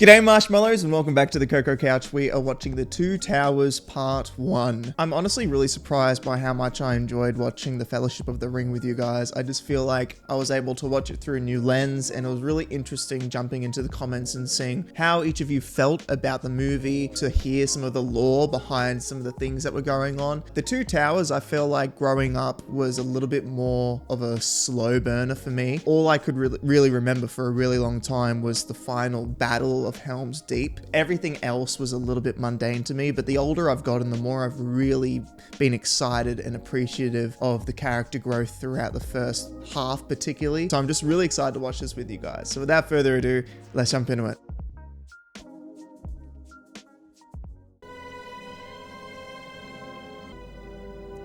G'day Marshmallows and welcome back to the Cocoa Couch. We are watching The Two Towers Part 1. I'm honestly really surprised by how much I enjoyed watching The Fellowship of the Ring with you guys. I just feel like I was able to watch it through a new lens, and it was really interesting jumping into the comments and seeing how each of you felt about the movie, to hear some of the lore behind some of the things that were going on. The Two Towers, I feel like growing up was a little bit more of a slow burner for me. All I could really remember for a really long time was the final battle of Helm's Deep. Everything else was a little bit mundane to me, but the older I've gotten, the more I've really been excited and appreciative of the character growth throughout the first half particularly. So I'm just really excited to watch this with you guys. So without further ado, let's jump into it.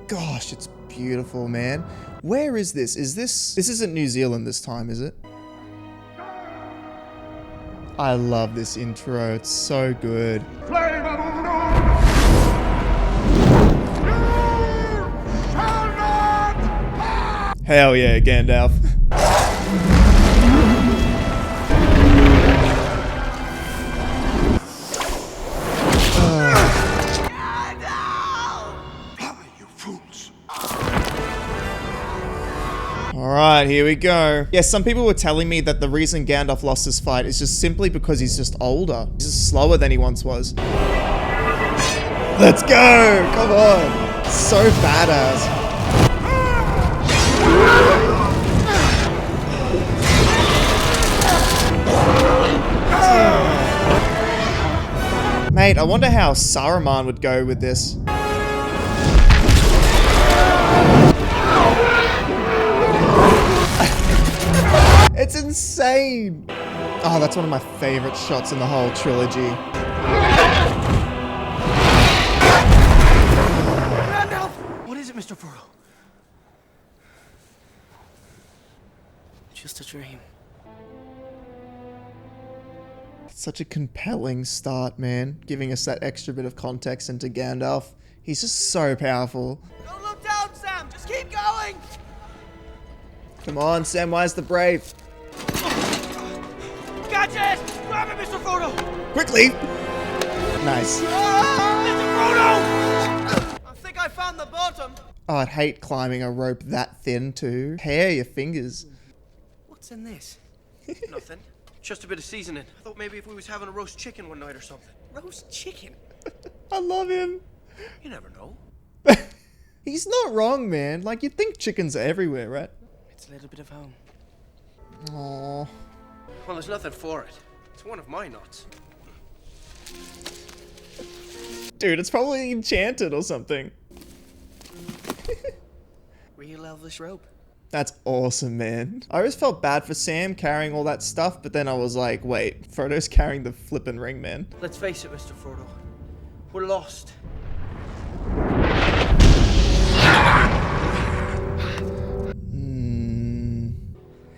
Gosh, it's beautiful, man. Where is this? This isn't New Zealand this time, is it? I love this intro, it's so good. Hell yeah, Gandalf. Alright, here we go. Yes, some people were telling me that the reason Gandalf lost this fight is just simply because he's just older. He's just slower than he once was. Let's go! Come on! So badass. Mate, I wonder how Saruman would go with this. It's insane! Oh, that's one of my favorite shots in the whole trilogy. Gandalf! What is it, Mr. Frodo? Just a dream. It's such a compelling start, man. Giving us that extra bit of context into Gandalf. He's just so powerful. Don't look down, Sam! Just keep going! Come on, Samwise the Brave. Gotcha it! Grab it, Mr. Frodo! Quickly! Nice. Mr. Frodo! I think I found the bottom. Oh, I'd hate climbing a rope that thin too. Hair your fingers. What's in this? Nothing. Just a bit of seasoning. I thought maybe if we was having a roast chicken one night or something. Roast chicken? I love him. You never know. He's not wrong, man. Like, you'd think chickens are everywhere, right? It's a little bit of home. Aww. Well, there's nothing for it. It's one of my nuts. Dude, it's probably enchanted or something. Real Elvish rope. That's awesome, man. I always felt bad for Sam carrying all that stuff, but then I was like, wait, Frodo's carrying the flippin' ring, man. Let's face it, Mr. Frodo. We're lost.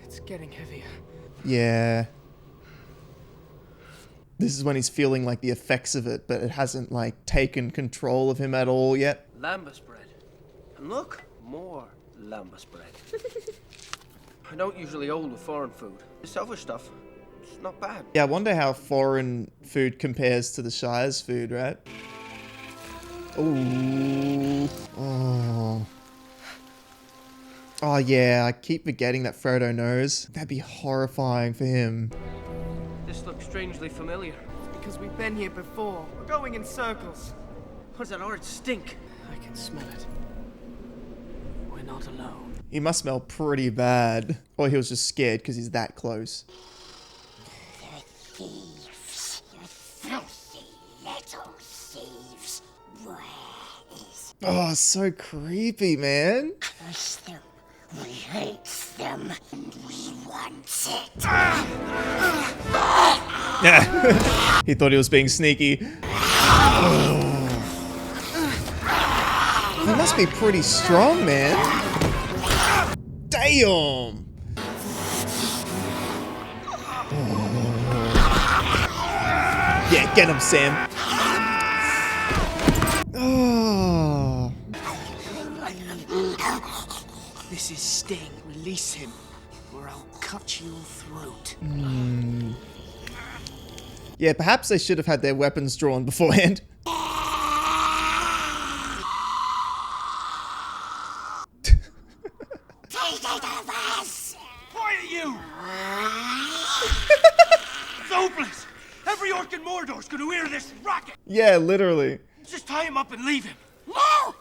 It's getting heavier. Yeah. This is when he's feeling like the effects of it, but it hasn't like taken control of him at all yet. Lambus bread. And look, more lambus bread. I don't usually hold with foreign food. The selfish stuff, it's not bad. Yeah, I wonder how foreign food compares to the Shire's food, right? Ooh. Oh. Oh yeah, I keep forgetting that Frodo knows. That'd be horrifying for him. This looks strangely familiar. Because we've been here before. We're going in circles. What's that horrid stink? I can smell it. We're not alone. He must smell pretty bad. Or he was just scared because he's that close. They're thieves. You're filthy little thieves. Where is... Oh, so creepy, man. Curse them. We hate them. And we want it. He thought he was being sneaky. He must be pretty strong, man. Damn! Yeah, get him, Sam. Oh. This is Sting. Release him, or I'll cut your throat. Yeah, perhaps they should have had their weapons drawn beforehand. Take it of us! Quiet you! It's hopeless! Every orc in Mordor's gonna hear this racket! Yeah, literally. Just tie him up and leave him. No!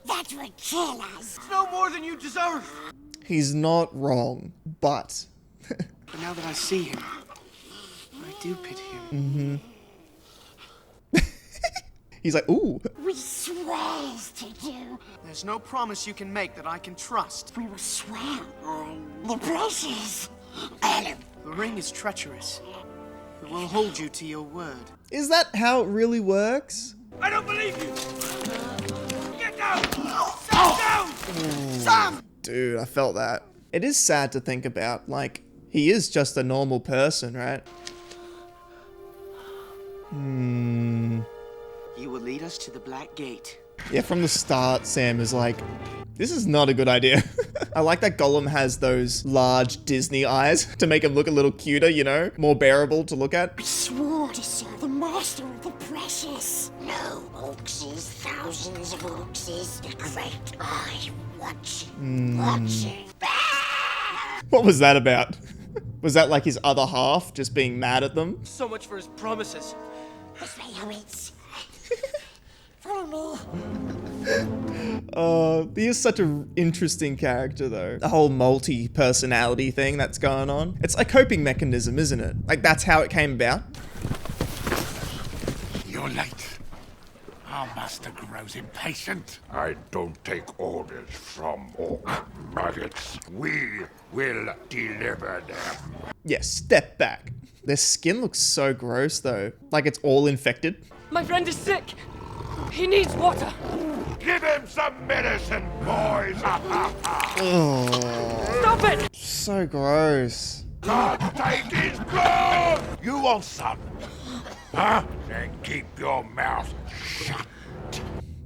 That would kill us. It's no more than you deserve. He's not wrong, but... But now that I see him, I do pity him. He's like, ooh. We swear to do. There's no promise you can make that I can trust. We will swear on the precious. Adam. The ring is treacherous. It will hold you to your word. Is that how it really works? I don't believe you! Get down! Sit down! Sam! Dude, I felt that. It is sad to think about. Like, he is just a normal person, right? You will lead us to the Black Gate. Yeah, from the start, Sam is like, this is not a good idea. I like that Gollum has those large Disney eyes to make him look a little cuter, you know? More bearable to look at. We swore to serve the master of the precious. No orcses, thousands of orcses. The great eye watching, watching. What was that about? Was that like his other half just being mad at them? So much for his promises. This way, Ents. Follow me. He is such an interesting character though. The whole multi-personality thing that's going on. It's a coping mechanism, isn't it? Like that's how it came about. You're late. Our master grows impatient. I don't take orders from orc maggots. We will deliver them. Yeah, step back. Their skin looks so gross though. Like it's all infected. My friend is sick. He needs water. Give him some medicine, boys. Stop it! So gross. God, take his blood. You want some? Huh? Then keep your mouth shut.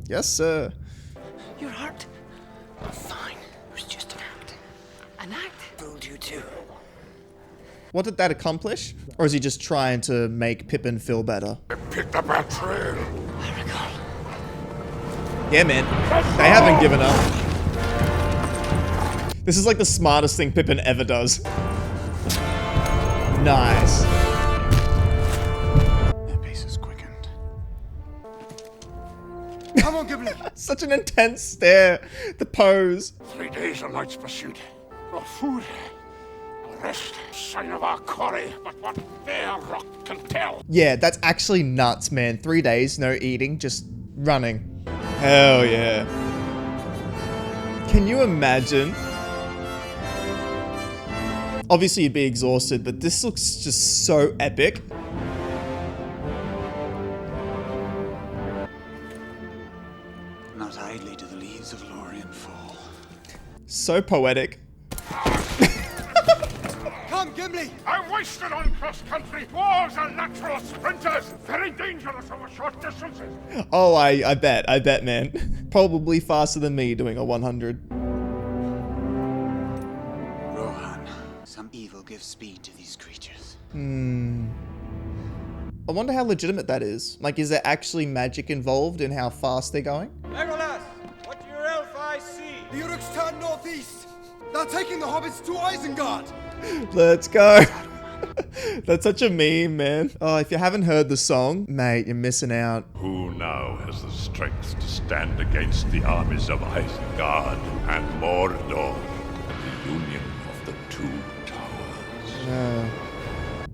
Yes, sir. You're hurt? I'm fine. It was just an act. An act? Fooled you too. What did that accomplish? Or is he just trying to make Pippin feel better? Picked up our trail. Yeah, man. They haven't given up. This is like the smartest thing Pippin ever does. Nice. Their pace is quickened. Come on, Gimli. Such an intense stare. The pose. 3 days of night's pursuit. No food. No rest. Sign of our quarry. But what fair rock can tell? Yeah, that's actually nuts, man. 3 days, no eating, just running. Hell yeah. Can you imagine? Obviously you'd be exhausted, but this looks just so epic. Not idly do the leaves of Lorien fall. So poetic. Come, Gimli. I'm wasted on cross-country. Dwarves are natural sprinters. Very dangerous over short distances. Oh, I bet, man. Probably faster than me doing a 100. Rohan, some evil gives speed to these creatures. I wonder how legitimate that is. Like, is there actually magic involved in how fast they're going? Legolas, what do your elf eyes see? The Uruks turn northeast. They're taking the hobbits to Isengard. Let's go. That's such a meme, man. Oh, if you haven't heard the song, mate, you're missing out. Who now has the strength to stand against the armies of Isengard and Mordor, the union of the two towers?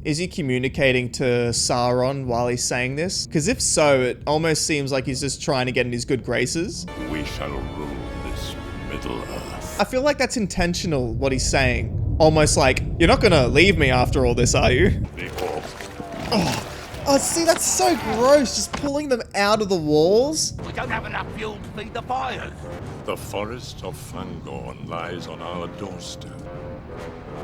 Is he communicating to Sauron while he's saying this? Because if so, it almost seems like he's just trying to get in his good graces. We shall rule this Middle Earth. I feel like that's intentional, what he's saying. Almost like, you're not gonna leave me after all this, are you? The orc. Oh, see, that's so gross, just pulling them out of the walls. We don't have enough fuel to feed the fires. The forest of Fangorn lies on our doorstep.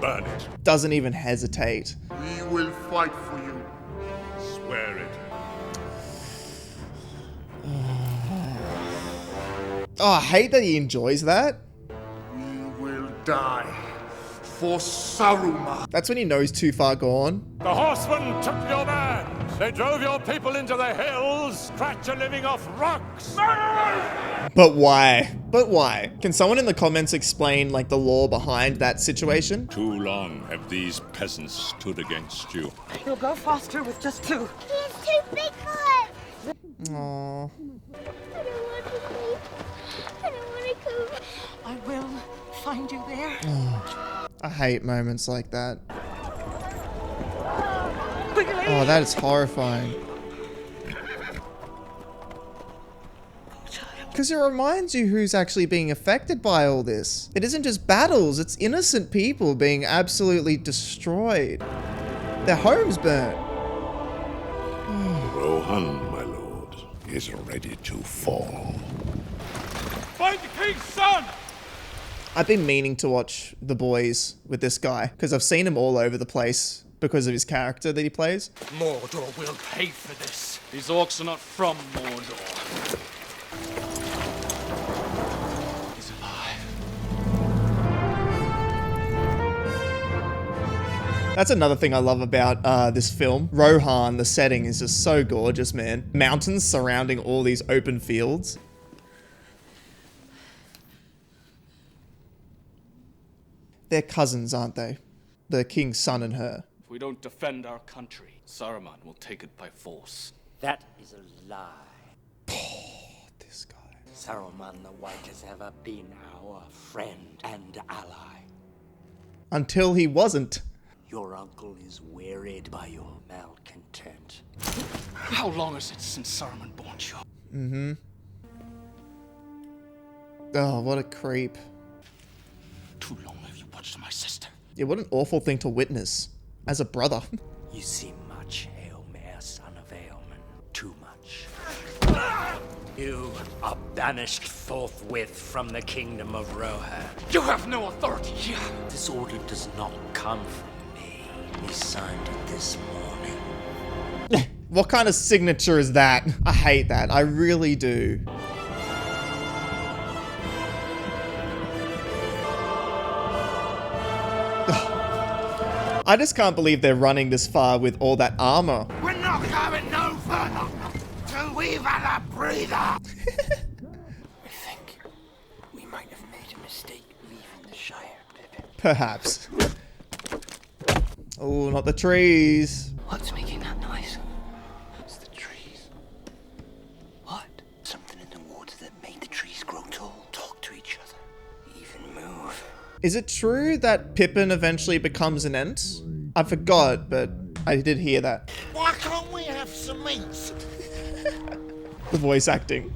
Burn it. Doesn't even hesitate. We will fight for you. Swear it. Oh, I hate that he enjoys that. We will die for Saruman. That's when he knows too far gone. The horseman took your man. They drove your people into the hills, cracked your living off rocks. But why? But why? Can someone in the comments explain, like, the lore behind that situation? Too long have these peasants stood against you. You'll go faster with just two. He's too big for it. Aww. I don't want to sleep. I don't want to go. I will find you there. I hate moments like that. Oh, that is horrifying. Because it reminds you who's actually being affected by all this. It isn't just battles, it's innocent people being absolutely destroyed. Their homes burnt. Rohan, my lord, is ready to fall. Find the king's son! I've been meaning to watch The Boys with this guy, because I've seen him all over the place because of his character that he plays. Mordor will pay for this. These orcs are not from Mordor. He's alive. That's another thing I love about this film. Rohan, the setting is just so gorgeous, man. Mountains surrounding all these open fields. They're cousins, aren't they? The king's son and her. If we don't defend our country, Saruman will take it by force. That is a lie. This guy. Saruman the White has ever been our friend and ally. Until he wasn't. Your uncle is wearied by your malcontent. How long is it since Saruman born you? Oh, what a creep. Too long have you watched my sister. Yeah, what an awful thing to witness. As a brother. You see much, Eomer, son of Eoman. Too much. You are banished forthwith from the kingdom of Rohan. You have no authority here. This order does not come from me. We signed it this morning. What kind of signature is that? I hate that. I really do. I just can't believe they're running this far with all that armor. We're not going no further till we've had a breather. I think we might have made a mistake leaving the Shire, Pippin. Perhaps. Oh, not the trees. What's making that noise? It's the trees. What? Something in the water that made the trees grow tall, talk to each other, even move. Is it true that Pippin eventually becomes an Ent? I forgot, but I did hear that. Why can't we have some meat? The voice acting.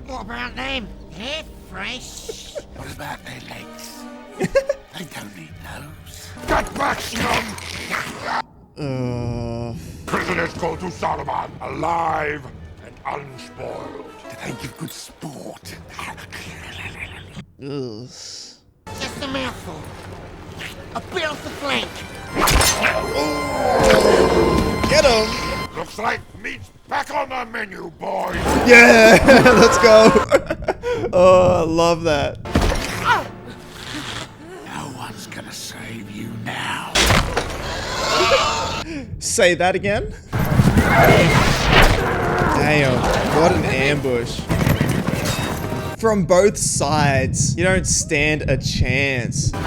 What about them? They're fresh. What about their legs? They don't need those. Get back, scum! Prisoners go to Saruman, alive and unspoiled. Did they give good sport? Ugh. Just a mouthful. A bit off the flank. Get him! Looks like meat's back on the menu, boys. Yeah, let's go. Oh, I love that. No one's gonna save you now. Say that again? Damn, what an ambush. From both sides. You don't stand a chance. The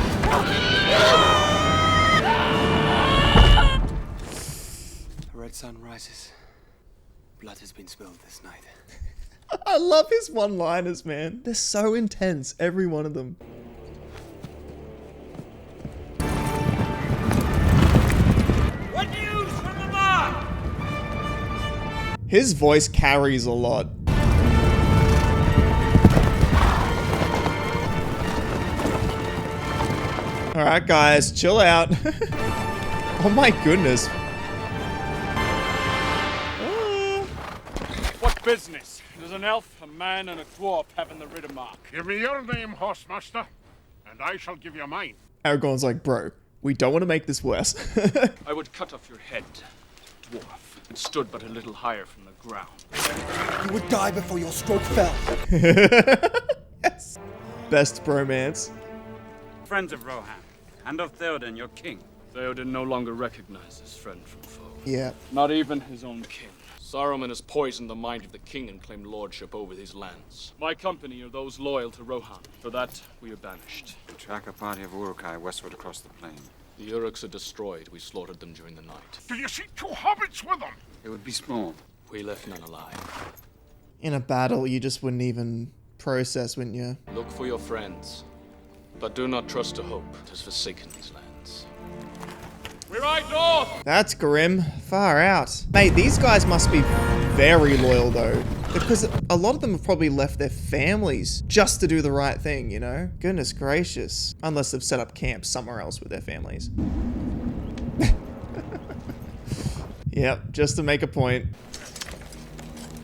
red sun rises. Blood has been spilled this night. I love his one-liners, man. They're so intense, every one of them. What news from the bar? His voice carries a lot. Alright guys, chill out. Oh my goodness. What business? There's an elf, a man, and a dwarf having the Ritter mark. Give me your name, Horsemaster, and I shall give you mine. Aragorn's like, bro, we don't want to make this worse. I would cut off your head, dwarf. It stood but a little higher from the ground. You would die before your stroke fell. Yes. Best bromance. Friends of Rohan, and of Theoden, your king. Theoden no longer recognizes friend from foe. Yeah. Not even his own king. Saruman has poisoned the mind of the king and claimed lordship over these lands. My company are those loyal to Rohan. For that, we are banished. We track a party of Uruk-hai westward across the plain. The Uruks are destroyed. We slaughtered them during the night. Do you see 2 hobbits with them? It would be small. We left none alive. In a battle, you just wouldn't even process, wouldn't you? Look for your friends, but do not trust to hope. It has forsaken these lands. We ride north! That's grim. Far out. Mate, these guys must be very loyal though. Because a lot of them have probably left their families just to do the right thing, you know? Goodness gracious. Unless they've set up camp somewhere else with their families. Yep, just to make a point.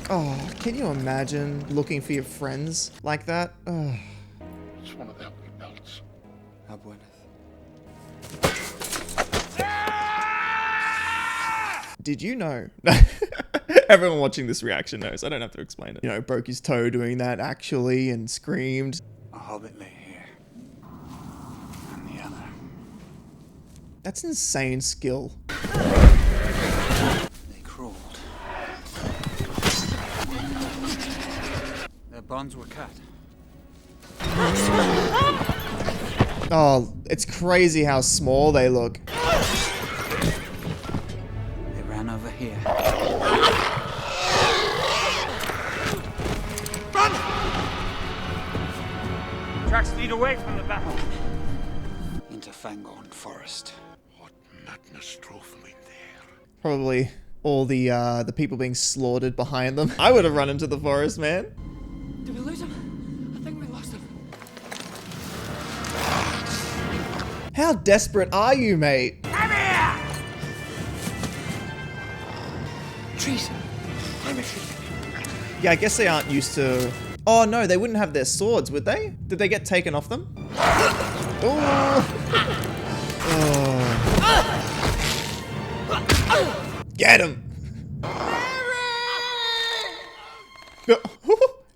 Oh, can you imagine looking for your friends like that? Oh. It's one of them we belts. Did you know? Everyone watching this reaction knows. I don't have to explain it. You know, broke his toe doing that actually and screamed. A hobbit lay here. And the other. That's insane skill. They crawled. Their bonds were cut. Oh, it's crazy how small they look. They ran over here. Run! Tracks lead away from the battle. Into Fangorn forest. What madness drove them in there? Probably all the people being slaughtered behind them. I would have run into the forest, man. Did we lose him? I think we lost him. How desperate are you, mate? Come here! Trees. Climb a tree. Yeah, I guess they aren't used to... Oh no, they wouldn't have their swords, would they? Did they get taken off them? Oh. Oh. Get him!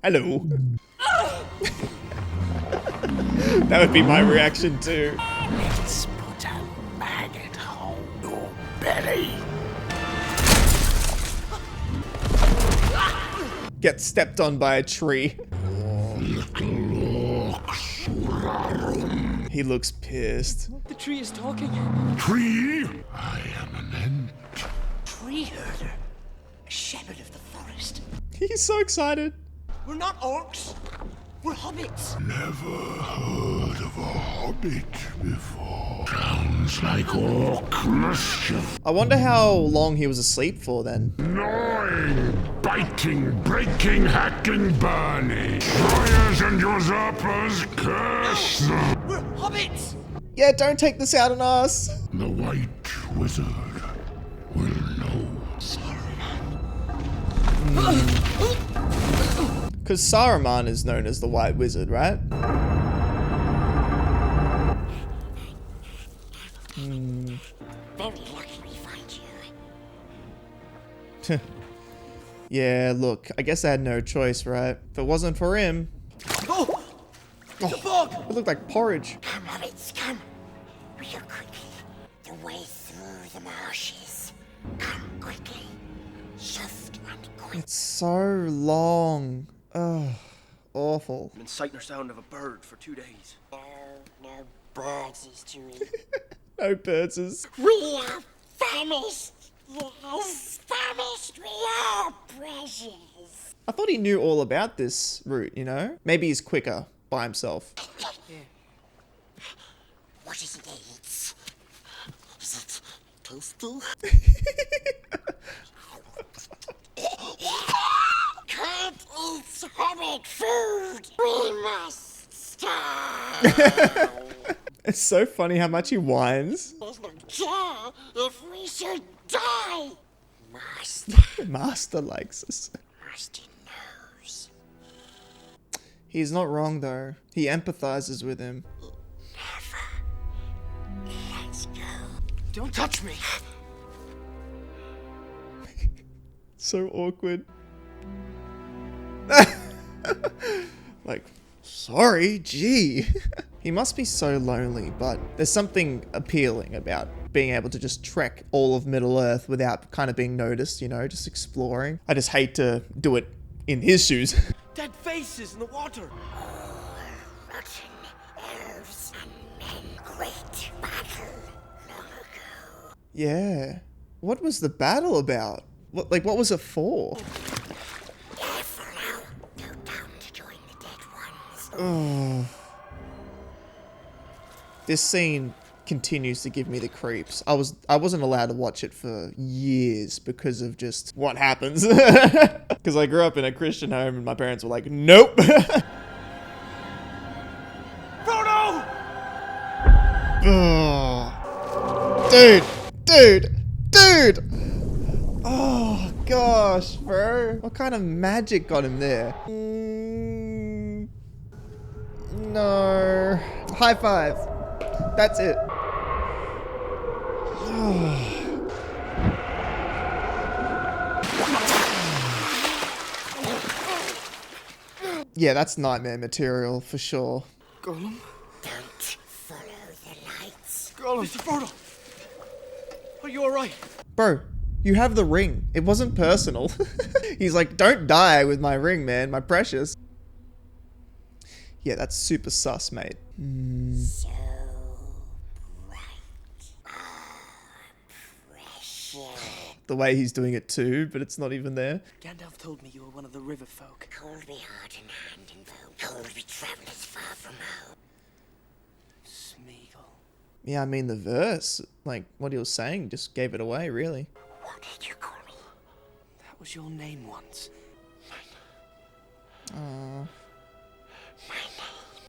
Hello. That would be my reaction too. Let's put a maggot hole your belly. Get stepped on by a tree. He looks pissed. The tree is talking. Tree, I am an Ent. Tree herder. A shepherd of the forest. He's so excited. We're not orcs. We're hobbits. Never heard of a hobbit before. Sounds like orc mischief. I wonder how long he was asleep for then. Gnawing, biting, breaking, hacking, burning. Destroyers and usurpers, curse them. We're hobbits. Yeah, don't take this out on us. The White Wizard will know. Because Saruman is known as the White Wizard, right? Very lucky we find you. Yeah, look, I guess I had no choice, right? If it wasn't for him... Oh! The fog! It looked like porridge. Come, hobbits, come. We go quickly. The way through the marshes. Come quickly. Soft and quick. It's so long. Ugh, awful. Been sight nor sound of a bird for 2 days. No birds is to eat. No birds. We are famished. Yes, famished we are, precious. I thought he knew all about this route, you know? Maybe he's quicker by himself. What is it eats? Is it tasty? Can't eat hobbit food. We must starve. It's so funny how much he whines. There's no care if we should die. Master. Master likes us. Master knows. He's not wrong though. He empathizes with him. Never. Let's go. Don't touch me! So awkward. Like, sorry, gee. He must be so lonely, but there's something appealing about being able to just trek all of Middle-earth without kind of being noticed, you know, just exploring. I just hate to do it in his shoes. Dead faces in the water. Rotten elves and men. Great battle long ago. Yeah. What was the battle about? What was it for? Careful now. Go down to join the dead ones. Oh. This scene continues to give me the creeps. I wasn't allowed to watch it for years because of just what happens. Because I grew up in a Christian home and my parents were like, nope. Frodo! Oh. Dude! Oh gosh, bro. What kind of magic got him there? No. High five. That's it. Yeah, that's nightmare material for sure. Gollum? Don't follow the lights. Gollum! Mr. Frodo! Are you alright? Bro, you have the ring. It wasn't personal. He's like, don't die with my ring, man. My precious. Yeah, that's super sus, mate. So bright. Precious. The way he's doing it too, but it's not even there. Gandalf told me you were one of the river folk. Hold me heart and hand and bone. Hold me travelers far from home. Smeagol. Yeah, I mean the verse, like what he was saying, just gave it away, really. What did you call me? That was your name once.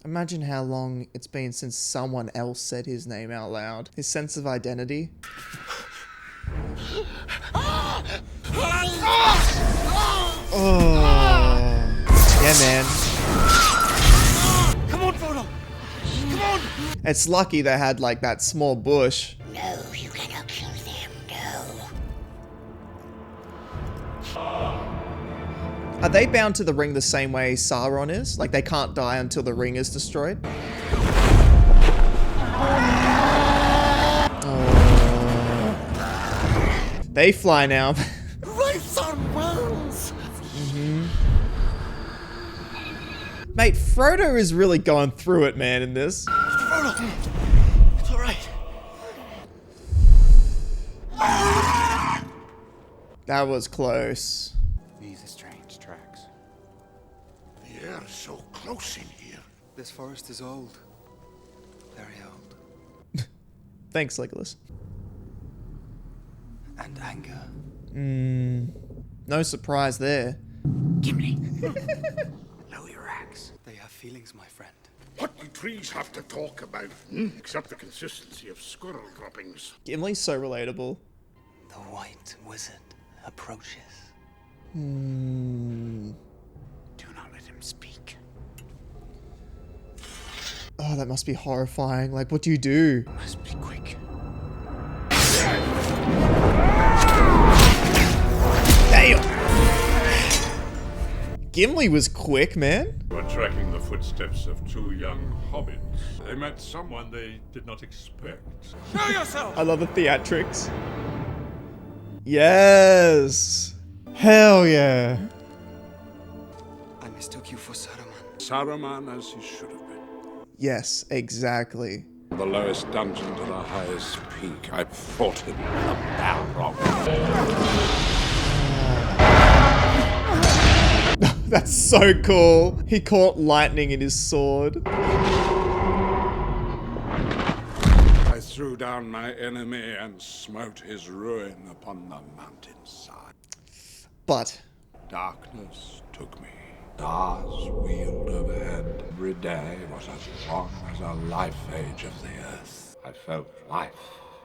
Imagine how long it's been since someone else said his name out loud. His sense of identity. Oh. Yeah, man. Come on, Frodo! Come on! It's lucky they had like that small bush. No, you cannot kill them, no. Are they bound to the ring the same way Sauron is? Like they can't die until the ring is destroyed? Oh. They fly now. Wraiths on wings! Mate, Frodo is really going through it, man, in this. Frodo! It's alright. That was close. These are strange tracks. The air's so close in here. This forest is old. Very old. Thanks, Legolas. And anger. No surprise there. Gimli! Lower your axe. They have feelings, my friend. What do trees have to talk about? Except the consistency of squirrel droppings. Gimli's so relatable. The White Wizard approaches. Do not let him speak. Oh, that must be horrifying. Like, what do you do? Must be quick. Damn! Gimli was quick, man. We're tracking the footsteps of two young hobbits. They met someone they did not expect. Show yourself! I love the theatrics. Yes! Hell yeah! I mistook you for Saruman. Saruman as he should have been. Yes, exactly. The lowest dungeon to the highest peak. I fought him in the Balrog. That's so cool. He caught lightning in his sword. I threw down my enemy and smote his ruin upon the mountainside. But Darkness took me. Stars wheeled overhead. Every day was as long as a life age of the earth. I felt life.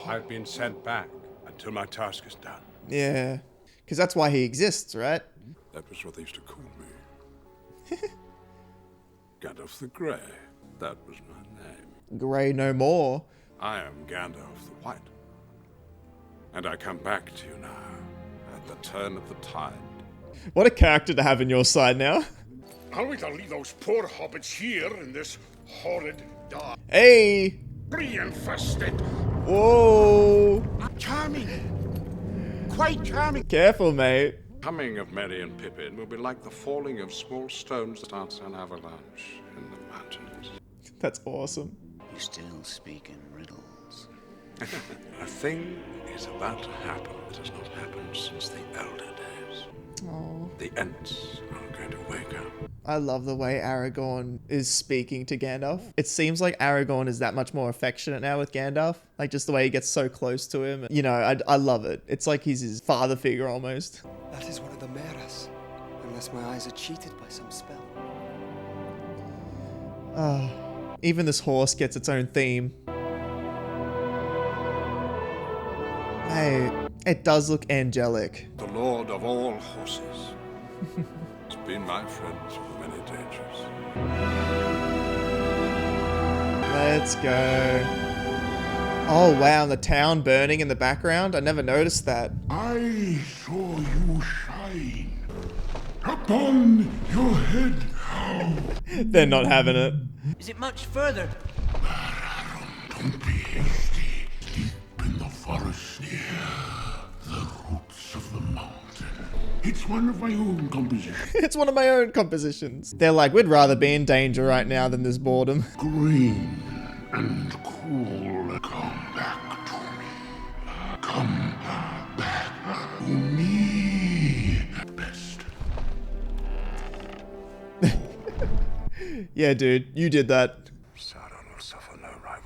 I've been sent back until my task is done. yeah, because that's why he exists, right? That was what they used to call me. Gandalf the Grey. That was my name. Grey no more. I am Gandalf the White. And I come back to you now, at the turn of the tide. What a character to have in your side now. Are we to leave those poor hobbits here in this horrid dark, Hey! tree-infested. Whoa! Charming. Quite charming. Careful, mate. Coming of Merry and Pippin will be like the falling of small stones that starts an avalanche in the mountains. That's awesome. You still speak in riddles. A thing is about to happen that has not happened since the elder days. Oh. The Ents are going to wake up. I love the way Aragorn is speaking to Gandalf. It seems like Aragorn is that much more affectionate now with Gandalf. Like, just the way he gets so close to him. You know, I love it. It's like he's his father figure almost. That is one of the maras. Unless my eyes are cheated by some spell. Even this horse gets its own theme. Hey, it does look angelic. The Lord of all horses has been my friend through many dangers. Let's go. Oh wow, and the town burning in the background? I never noticed that. I saw you shine upon your head. They're not having it. Is it much further? Don't be hasty. Deep in the forest near the roots of the mountain. It's one of my own compositions. It's one of my own compositions. They're like, we'd rather be in danger right now than this boredom. Green and cool. Come back to me. Come back to me. Best. Yeah, dude, you did that. Sauron will suffer no rival.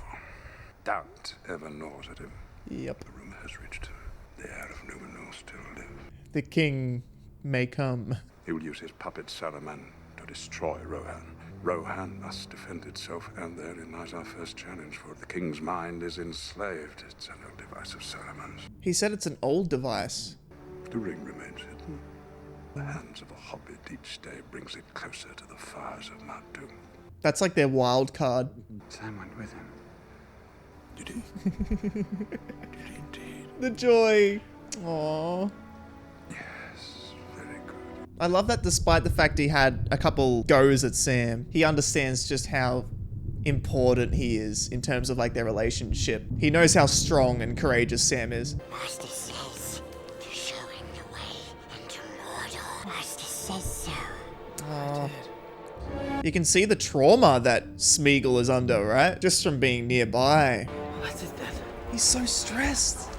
Doubt ever gnaws at him. Yep. The rumor has reached him. The heir of Numenor still lives. The king may come. He will use his puppet Saruman to destroy Rohan. Rohan must defend itself, and therein lies our first challenge, for the king's mind is enslaved. It's an old device of Saruman's. He said it's an old device. The ring remains hidden. The hands of a hobbit each day brings it closer to the fires of Mount Doom. That's like their wild card. Sam went with him. Did he? Did he indeed? The joy. Aww. Yes, very good. I love that despite the fact he had a couple goes at Sam, he understands just how important he is in terms of like their relationship. He knows how strong and courageous Sam is. Master says you're showing the way into Mordor. Master says so. You can see the trauma that Smeagol is under, right? Just from being nearby. What is that? He's so stressed.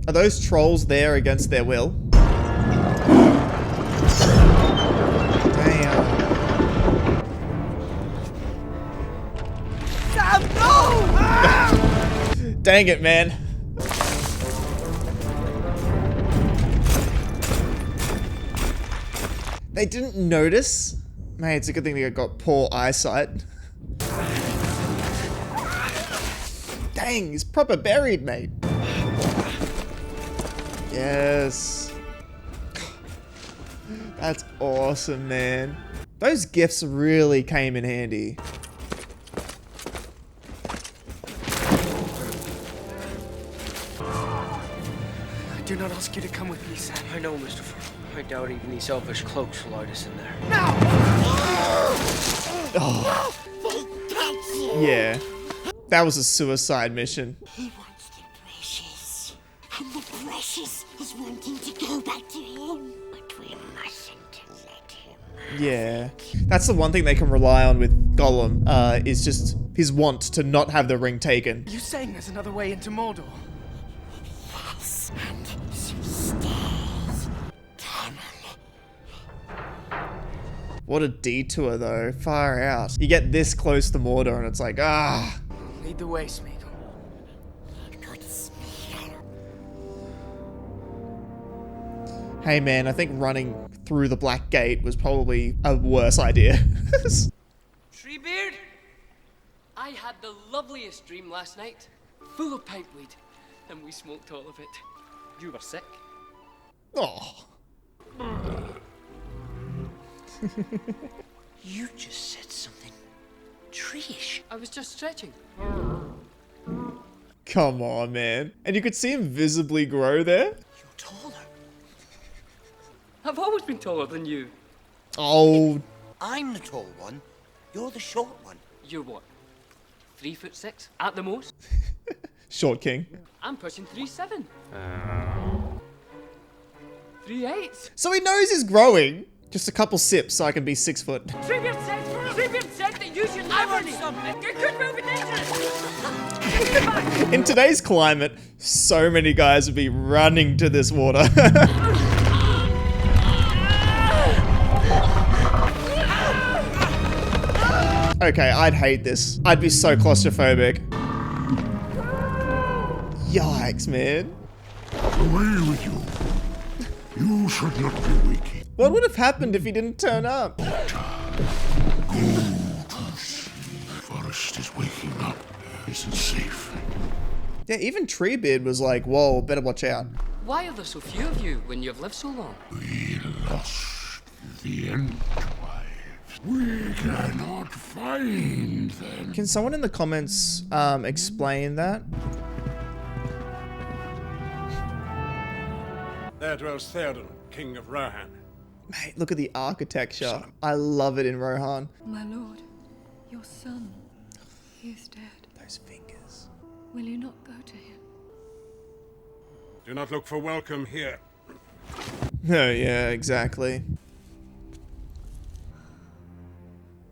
Are those trolls there against their will? Damn. Sam, no! Dang it, man. They didn't notice? Mate, it's a good thing they got poor eyesight. Dang, he's proper buried, mate. Yes. That's awesome, man. Those gifts really came in handy. I do not ask you to come with me, Sam. I know, Mr. Frodo. I doubt even these elvish cloaks will light us in there. Oh. They catch you. Yeah. That was a suicide mission. He wants the precious. And the precious is wanting to go back to him. But we mustn't let him. Yeah. That's the one thing they can rely on with Gollum, is just his want to not have the ring taken. You saying there's another way into Mordor? Yes, and some stairs. Tunnel. What a detour, though. Far out. You get this close to Mordor and it's like, ah. Lead the way, Smeagol. Good Smeagol. Hey man, I think running through the Black Gate was probably a worse idea. Treebeard, I had the loveliest dream last night, full of pipeweed, and we smoked all of it. You were sick. Oh. You just said something tree-ish. I was just stretching. Come on, man. And you could see him visibly grow there. You're taller. I've always been taller than you. Oh. I'm the tall one. You're the short one. You're what? 3'6" at the most? Short king. I'm pushing 3'7". 3'8". So he knows he's growing. Just a couple sips so I can be 6 foot. Treebeard said that you should live on something. It could well be dangerous. In today's climate, so many guys would be running to this water. Okay, I'd hate this. I'd be so claustrophobic. Yikes, man. Away with you. You should not be waking. What would have happened if he didn't turn up? Go to sleep. The forest is waking up. Isn't safe. Yeah, even Treebeard was like, whoa, better watch out. Why are there so few of you when you've lived so long? We lost the Entwives. We cannot find them. Can someone in the comments explain that? There dwells Theoden, king of Rohan. Mate, look at the architecture. I love it in Rohan. My lord, your son, he is dead. Those fingers. Will you not go to him? Do not look for welcome here. No, yeah, exactly.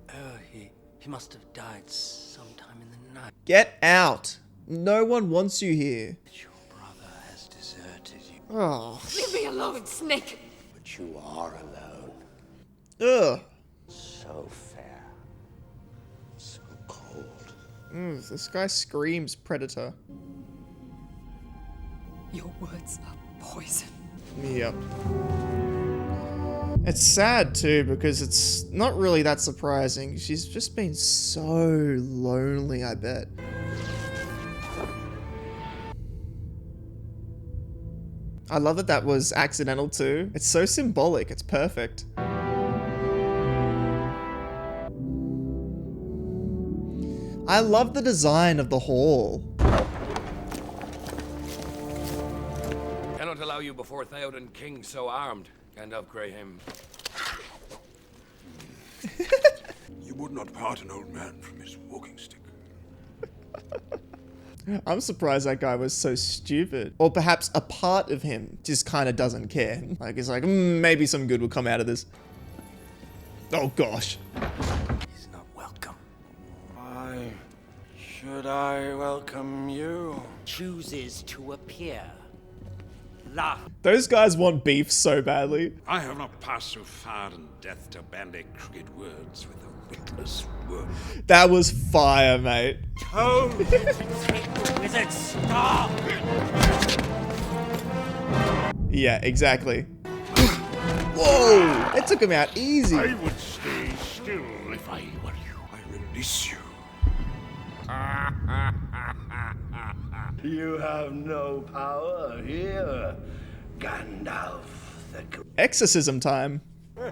Oh, he must have died sometime in the night. Get out. No one wants you here. Your brother has deserted you. Oh. Leave me alone, Snake! But you are alone. Ugh. So fair. So cold. This guy screams predator. Your words are poison. Yep. It's sad too because it's not really that surprising. She's just been so lonely, I bet. I love that that was accidental too. It's so symbolic. It's perfect. I love the design of the hall. Cannot allow you before Theoden king so armed. Gandalf Graham. You would not part an old man from his walking stick. I'm surprised that guy was so stupid. Or perhaps a part of him just kind of doesn't care. Like, it's like, maybe some good will come out of this. Oh, gosh. He's not welcome. Why should I welcome you? Chooses to appear. Laugh. Those guys want beef so badly. I have not passed so far in death to bandy crooked words with a witless word. That was fire, mate. Toad! Wizard, stop! Yeah, exactly. Whoa! It took him out easy. I would stay still if I were you. I release you. You have no power here, Gandalf the Great. Exorcism time. Draw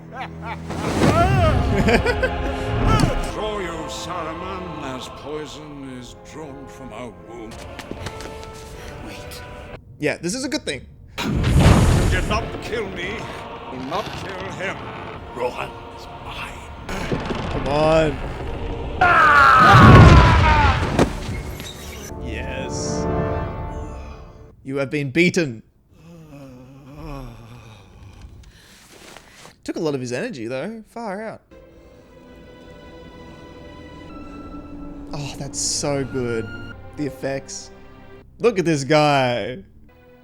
you, Saruman, as poison is drawn from our womb. Wait. Yeah, this is a good thing. You did not kill me. Do not kill him. Rohan is mine. Come on. Yes. You have been beaten. Took a lot of his energy though. Far out. Oh, that's so good. The effects. Look at this guy.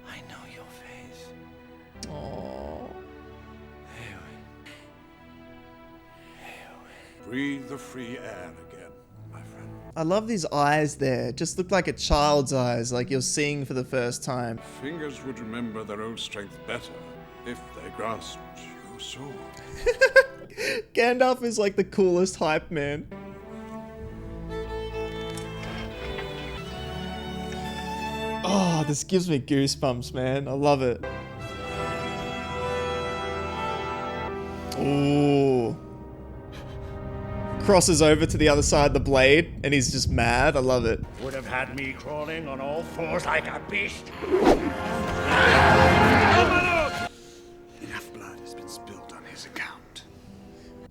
I know your face. Oh. Breathe the free air again, my friend. I love these eyes there. Just look like a child's eyes, like you're seeing for the first time. Fingers would remember their own strength better if they grasped your soul. Gandalf is like the coolest hype man. Oh, this gives me goosebumps, man. I love it. Ooh. crosses over to the other side of the blade and he's just mad. I love it. Would have had me crawling on all fours like a beast. Enough blood has been spilled on his account.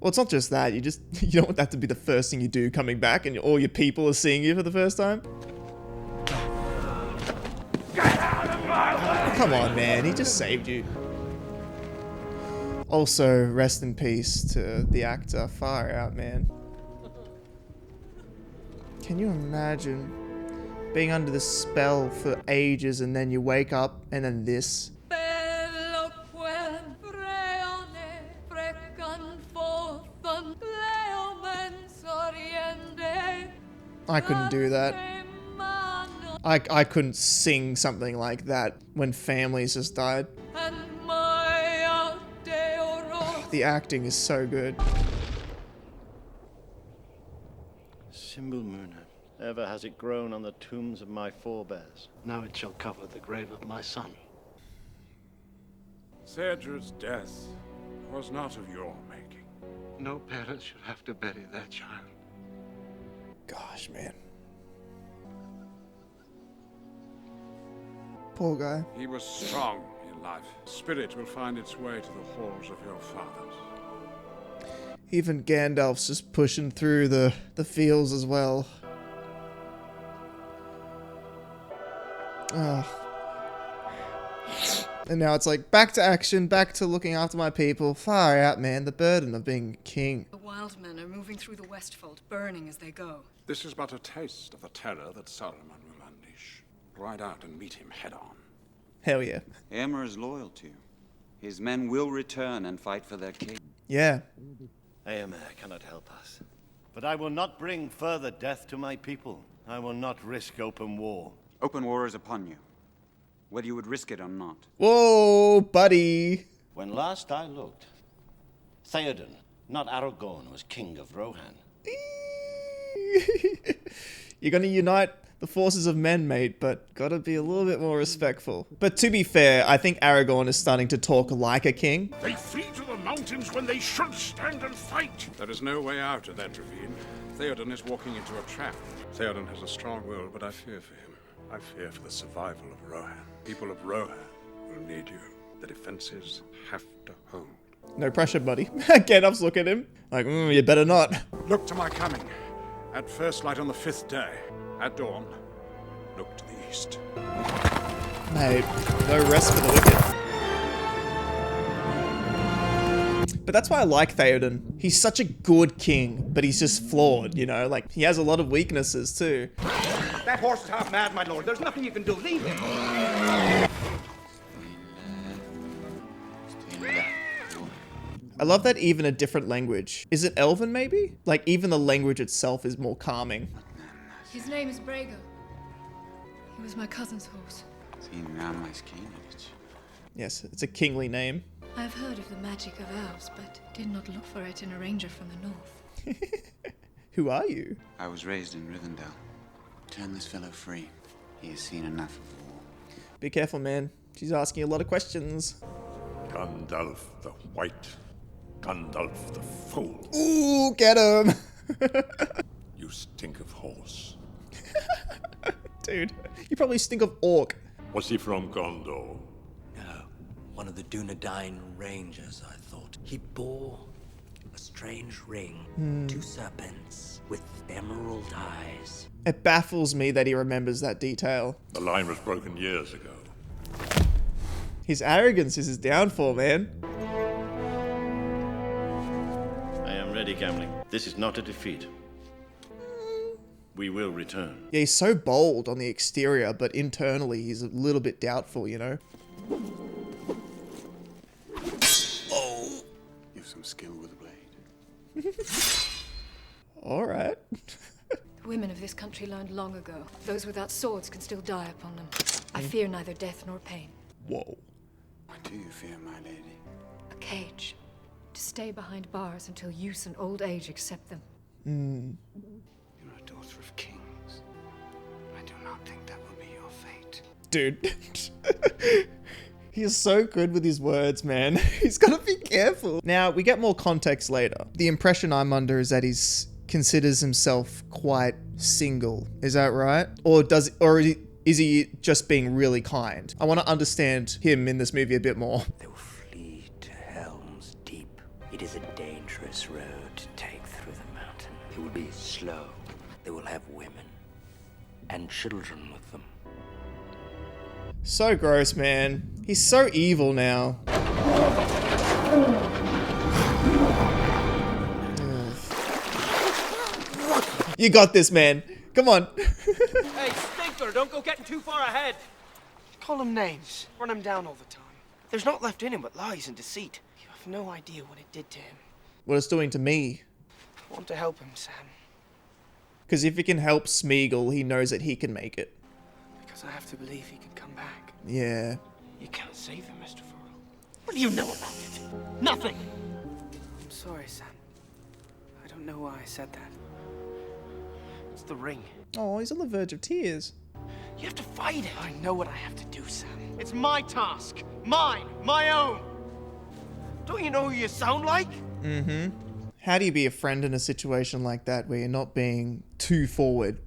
Well, it's not just that. You don't want that to be the first thing you do coming back and all your people are seeing you for the first time. Come on, man. He just saved you. Also, rest in peace to the actor. Far out, man. Can you imagine being under the spell for ages and then you wake up and then this? I couldn't do that. I couldn't sing something like that when families just died. The acting is so good. Symbolmuna, ever has it grown on the tombs of my forebears. Now it shall cover the grave of my son. Cedric's death was not of your making. No parent should have to bury their child. Gosh, man. Poor guy. He was strong in life. Spirit will find its way to the halls of your fathers. Even Gandalf's just pushing through the fields as well. Oh. And now it's like, back to action, back to looking after my people. Far out, man. The burden of being king. The wild men are moving through the Westfold, burning as they go. This is but a taste of the terror that Saruman will unleash. Ride out and meet him head on. Hell yeah. Eomer is loyal to you. His men will return and fight for their king. Yeah. Eomer cannot help us. But I will not bring further death to my people. I will not risk open war. Open war is upon you, whether you would risk it or not. Whoa, buddy. When last I looked, Theoden, not Aragorn, was king of Rohan. You're gonna unite the forces of men, mate, but gotta be a little bit more respectful. But to be fair, I think Aragorn is starting to talk like a king. They flee to the mountains when they should stand and fight. There is no way out of that ravine. Theoden is walking into a trap. Theoden has a strong will, but I fear for him. I fear for the survival of Rohan. People of Rohan will need you. The defenses have to hold. No pressure, buddy. Gandalf's look at him. Like, you better not. Look to my coming. At first light on the 5th day. At dawn, look to the east. Mate, no rest for the wicked. But that's why I like Theoden. He's such a good king, but he's just flawed, you know? Like, he has a lot of weaknesses too. That horse is half mad, my lord. There's nothing you can do. Leave him. I love that even a different language. Is it Elven, maybe? Like, even the language itself is more calming. His name is Brago. He was my cousin's horse. Yes, it's a kingly name. I have heard of the magic of elves, but did not look for it in a ranger from the north. Who are you? I was raised in Rivendell. Turn this fellow free. He has seen enough of war. Be careful, man. She's asking a lot of questions. Gandalf the White. Gandalf the Fool. Ooh, get him! You stink of horse. Dude, you probably stink of orc. Was he from Gondor? No, one of the Dunedain Rangers, I thought. He bore a strange ring, 2 serpents with emerald eyes. It baffles me that he remembers that detail. The line was broken years ago. His arrogance is his downfall, man. I am ready, Gamling. This is not a defeat. We will return. Yeah, he's so bold on the exterior, but internally he's a little bit doubtful, you know? Oh! You have some skill with a blade. Alright. The women of this country learned long ago. Those without swords can still die upon them. I fear neither death nor pain. Whoa. What do you fear, my lady? A cage. To stay behind bars until use and old age accept them. You're a daughter of kings. I do not think that will be your fate. Dude. He is so good with his words, man. He's gotta be careful. Now, we get more context later. The impression I'm under is that he's considers himself quite single. Is that right? Or is he just being really kind? I want to understand him in this movie a bit more. They will flee to Helm's Deep. It is a dangerous road to take through the mountain. It will be slow. They will have women and children with them. So gross, man. He's so evil now. You got this, man. Come on. Hey, Stinker, don't go getting too far ahead. Call him names. Run him down all the time. There's not left in him but lies and deceit. You have no idea what it did to him. What it's doing to me. I want to help him, Sam. Because if he can help Smeagol, he knows that he can make it. Because I have to believe he can come back. Yeah. You can't save him, Mr. Frodo. What do you know about it? Nothing. I'm sorry, Sam. I don't know why I said that. It's the ring. Oh, he's on the verge of tears. You have to fight it. I know what I have to do, Sam. It's my task. Mine. My own. Don't you know who you sound like? Mm-hmm. How do you be a friend in a situation like that where you're not being too forward,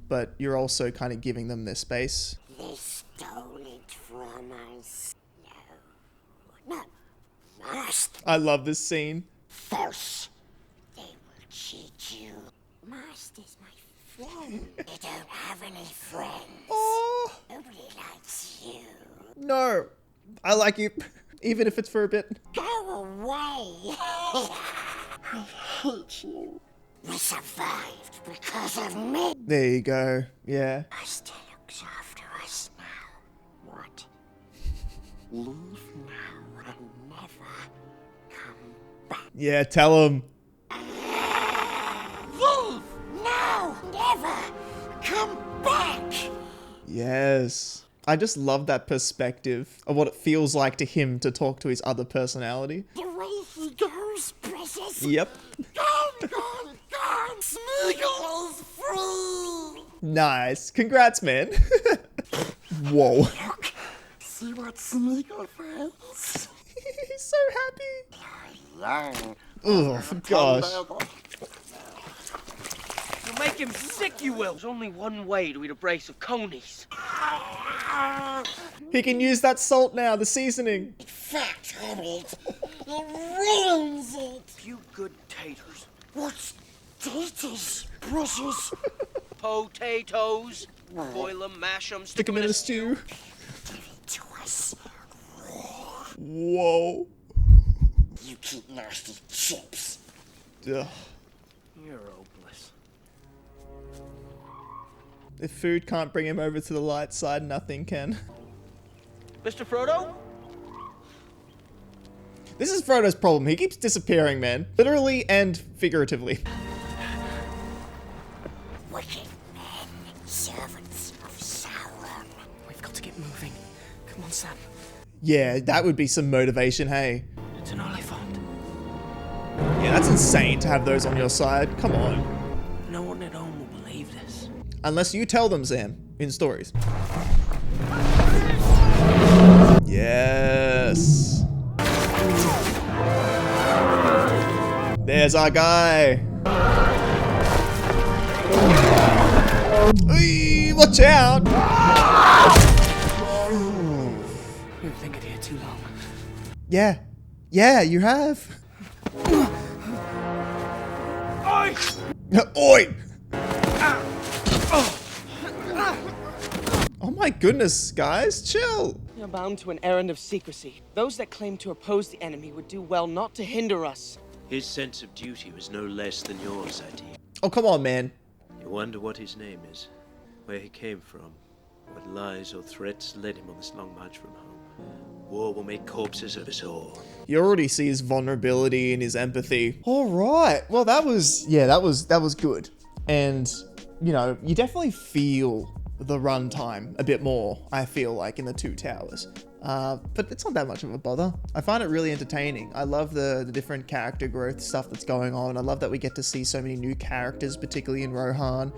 but you're also kind of giving them their space? They stole it from us. No, Master. I love this scene. False. They will cheat you. Master's my friend. They don't have any friends. Oh. Nobody likes you. No. I like you. Even if it's for a bit. Go away. I hate you. We survived because of me. There you go. Yeah. Master looks after us now. What? Leave now and never come back. Yeah, tell him. Leave now, never come back. Yes. I just love that perspective of what it feels like to him to talk to his other personality. The way he goes, precious. Yep. Gone. Smeagol is free. Nice. Congrats, man. Whoa. Look, see what Smeagol feels? He's so happy. Oh, gosh. You'll make him sick, you will. There's only one way to eat a brace of conies. He can use that salt now, the seasoning. Fat on it. It ruins it. Few good taters. What's taters, precious? Potatoes. Boil them, mash them, Stick them in a stew. Give it to us. Whoa. You keep nasty chips. Ugh. You're hopeless. If food can't bring him over to the light side, nothing can. Mr. Frodo? This is Frodo's problem. He keeps disappearing, man. Literally and figuratively. Wicked men, servants of Sauron. We've got to get moving. Come on, Sam. Yeah, that would be some motivation, hey. It's an Oliphant. Yeah, that's insane to have those on your side. Come on. No one at home will believe this. Unless you tell them, Sam, in stories. Yes. There's our guy. Eee, watch out. We've lingered here too long. Yeah. Yeah, you have. Oi! Oi! Oh my goodness, guys, chill. We are bound to an errand of secrecy. Those that claim to oppose the enemy would do well not to hinder us. His sense of duty was no less than yours, I deem. Oh, come on, man. You wonder what his name is, where he came from, what lies or threats led him on this long march from home. War will make corpses of us all. You already see his vulnerability and his empathy. All right. Well, that was good. And, you know, you definitely feel the runtime a bit more, I feel like, in the Two Towers. But it's not that much of a bother. I find it really entertaining. I love the different character growth stuff that's going on. I love that we get to see so many new characters, particularly in Rohan.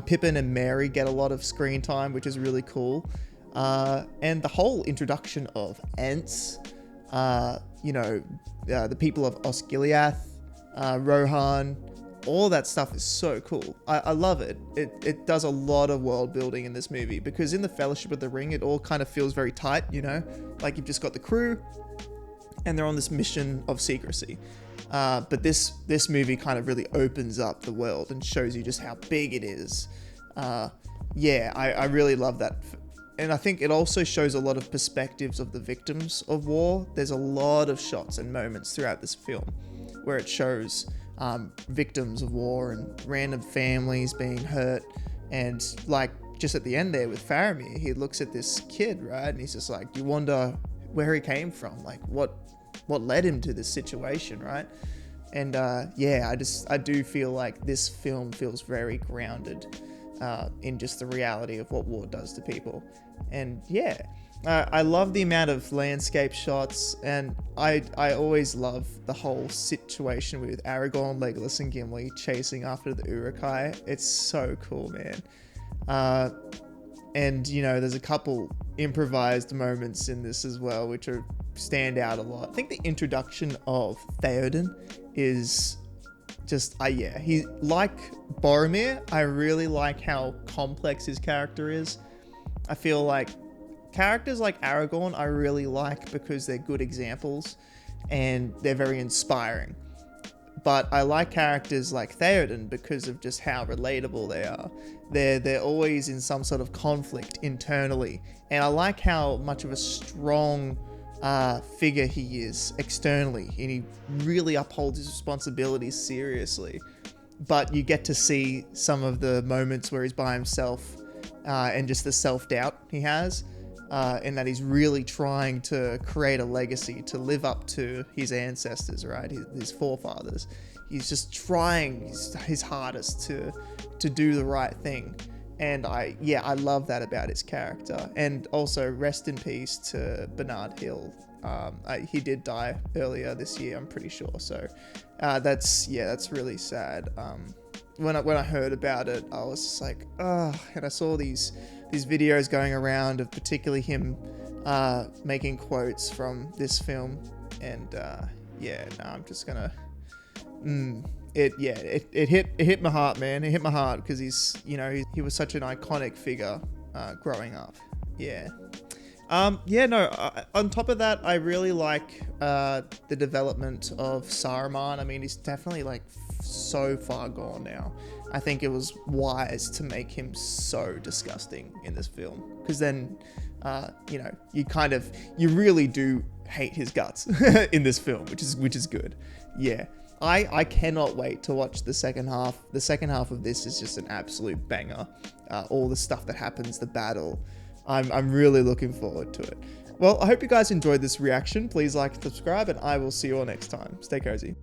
Pippin and Mary get a lot of screen time, which is really cool. And the whole introduction of Ents, the people of Osgiliath, Rohan, all that stuff is so cool. I love it. It does a lot of world building in this movie, because in the Fellowship of the Ring, it all kind of feels very tight, you know? Like you've just got the crew and they're on this mission of secrecy. But this movie kind of really opens up the world and shows you just how big it is. Yeah, I really love that. And I think it also shows a lot of perspectives of the victims of war. There's a lot of shots and moments throughout this film where it shows victims of war and random families being hurt. And like just at the end there with Faramir, he looks at this kid, right? And he's just like, you wonder where he came from, like what led him to this situation, right? And yeah, I do feel like this film feels very grounded in just the reality of what war does to people. And yeah, I love the amount of landscape shots, and I always love the whole situation with Aragorn, Legolas, and Gimli chasing after the Uruk-hai. It's so cool, man. And you know, there's a couple improvised moments in this as well, which stand out a lot. I think the introduction of Theoden is just, yeah, he, like Boromir, I really like how complex his character is. I feel like characters like Aragorn I really like because they're good examples and they're very inspiring. But I like characters like Theoden because of just how relatable they are. They're always in some sort of conflict internally. And I like how much of a strong figure he is externally, and he really upholds his responsibilities seriously. But you get to see some of the moments where he's by himself and just the self-doubt he has, and that he's really trying to create a legacy to live up to his ancestors, right? His forefathers. He's just trying his hardest to do the right thing. And I love that about his character. And also, rest in peace to Bernard Hill. He did die earlier this year, I'm pretty sure. So that's really sad. When I heard about it, I was just like, oh, and I saw these videos going around of particularly him making quotes from this film, and I'm just gonna. It hit my heart, man. It hit my heart because he was such an iconic figure growing up. Yeah. On top of that, I really like the development of Saruman. I mean, he's definitely like so far gone now. I think it was wise to make him so disgusting in this film, because then you really do hate his guts in this film, which is good. Yeah. I cannot wait to watch the second half. The second half of this is just an absolute banger. All the stuff that happens, the battle. I'm really looking forward to it. Well, I hope you guys enjoyed this reaction. Please like and subscribe, and I will see you all next time. Stay cozy.